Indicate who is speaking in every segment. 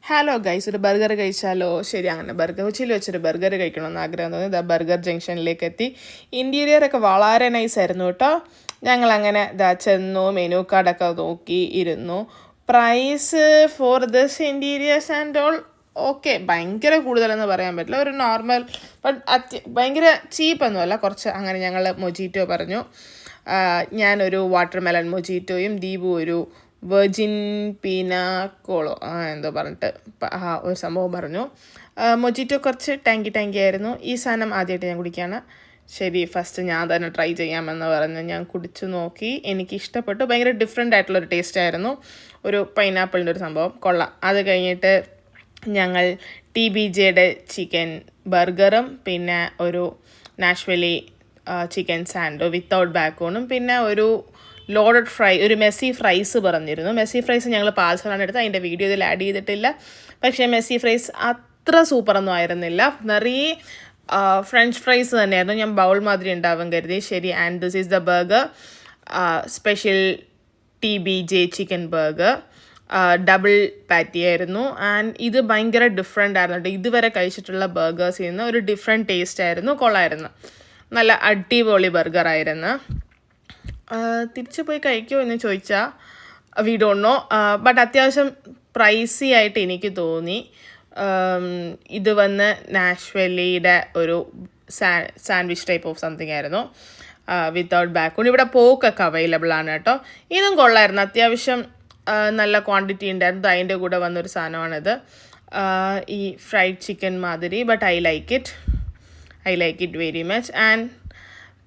Speaker 1: Hello guys, ഒരു burger കഴിച്ചാലോ? ശരി, അങ്ങനെ ബർഗർ കൊച്ചിയിൽ വെച്ചൊരു ബർഗർ കഴിക്കണമെന്ന് ആഗ്രഹം തോന്നി. ഇതാ ബർഗർ ജംഗ്ഷനിലേക്ക് എത്തി. ഇൻറ്റീരിയറൊക്കെ വളരെ നൈസായിരുന്നു കേട്ടോ. ഞങ്ങളങ്ങനെ ഇതാ ചെന്നു, മെനു കാർഡൊക്കെ നോക്കി ഇരുന്നു. Price for this interiors and all okay, ഭയങ്കര കൂടുതലെന്ന് പറയാൻ പറ്റില്ല, ഒരു നോർമൽ ബട്ട് ഭയങ്കര ചീപ്പൊന്നുമല്ല, കുറച്ച്. അങ്ങനെ ഞങ്ങൾ മൊജീറ്റോ പറഞ്ഞു. ഞാനൊരു വാട്ടർ മെലൺ മൊജീറ്റോയും ദീപു ഒരു വെർജിൻ പീനാക്കോളോ എന്തോ പറഞ്ഞിട്ട് ഒരു സംഭവം പറഞ്ഞു. മൊജിറ്റോ കുറച്ച് ടാങ്കി ആയിരുന്നു. ഈ സാധനം ആദ്യമായിട്ട് ഞാൻ കുടിക്കുകയാണ്. ശരി, ഫസ്റ്റ് ഞാൻ തന്നെ ട്രൈ ചെയ്യാമെന്ന് പറഞ്ഞ് ഞാൻ കുടിച്ചു നോക്കി. എനിക്ക് ഇഷ്ടപ്പെട്ടു. ഭയങ്കര ഡിഫറെൻ്റ് ആയിട്ടുള്ളൊരു ടേസ്റ്റ് ആയിരുന്നു. ഒരു പൈനാപ്പിളിൻ്റെ ഒരു സംഭവം കൊള്ളാം. അത് കഴിഞ്ഞിട്ട് ഞങ്ങൾ TBJയുടെ ചിക്കൻ ബർഗറും പിന്നെ ഒരു നാഷ്വലി ചിക്കൻ സാൻഡോ വിത്തൗട്ട് ബാക്കോണും പിന്നെ ഒരു ലോഡഡ് ഫ്രൈ, ഒരു മെസ്സി ഫ്രൈസ് പറഞ്ഞിരുന്നു. മെസ്സി ഫ്രൈസ് ഞങ്ങൾ പാഴ്സലാണ് എടുത്തത്. അതിൻ്റെ വീഡിയോ ഇതിൽ ആഡ് ചെയ്തിട്ടില്ല. പക്ഷേ മെസ്സി ഫ്രൈസ് അത്ര സൂപ്പറൊന്നും ആയിരുന്നില്ല. നിറയെ ഫ്രഞ്ച് ഫ്രൈസ് തന്നെയായിരുന്നു. ഞാൻ ബൗൾ മാതിരി ഉണ്ടാവും കരുതി. ശരി, and this is the burger, special TBJ chicken burger, double patty ആയിരുന്നു. ആൻഡ് ഇത് ഭയങ്കര ഡിഫറെൻ്റ് ആയിരുന്നു. ഇതുവരെ കഴിച്ചിട്ടുള്ള ബർഗേഴ്സിൽ നിന്ന് ഒരു ഡിഫറെൻറ്റ് ടേസ്റ്റ് ആയിരുന്നു. കൊള്ളായിരുന്നു. നല്ല അടിപൊളി ബർഗറായിരുന്നു. തിരിച്ചു പോയി കഴിക്കുമോ എന്ന് ചോദിച്ചാൽ വി ഡോണ്ട് നോ, ബട്ട് അത്യാവശ്യം പ്രൈസി ആയിട്ട് എനിക്ക് തോന്നി. ഇത് വന്ന് നാഷ്വലിയുടെ ഒരു സാൻഡ്വിച്ച് ടൈപ്പ് ഓഫ് സംതിങ് ആയിരുന്നു, വിത്തൗട്ട് ബാക്കോൺ. ഇവിടെ പോക്കൊക്കെ അവൈലബിൾ ആണ് കേട്ടോ. ഇതും കൊള്ളായിരുന്നു. അത്യാവശ്യം നല്ല ക്വാണ്ടിറ്റി ഉണ്ടായിരുന്നു. അതിൻ്റെ കൂടെ വന്നൊരു സാധനമാണിത്, ഈ ഫ്രൈഡ് ചിക്കൻ മാതിരി. But I like it very much. And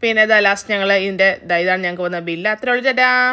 Speaker 1: പിന്നെ ലാസ്റ്റ് ഞങ്ങൾ ഇതാണ് ഞങ്ങൾക്ക് വന്ന ബില്ല്. അത്രേ ഉള്ളൂ. ചേട്ടാ.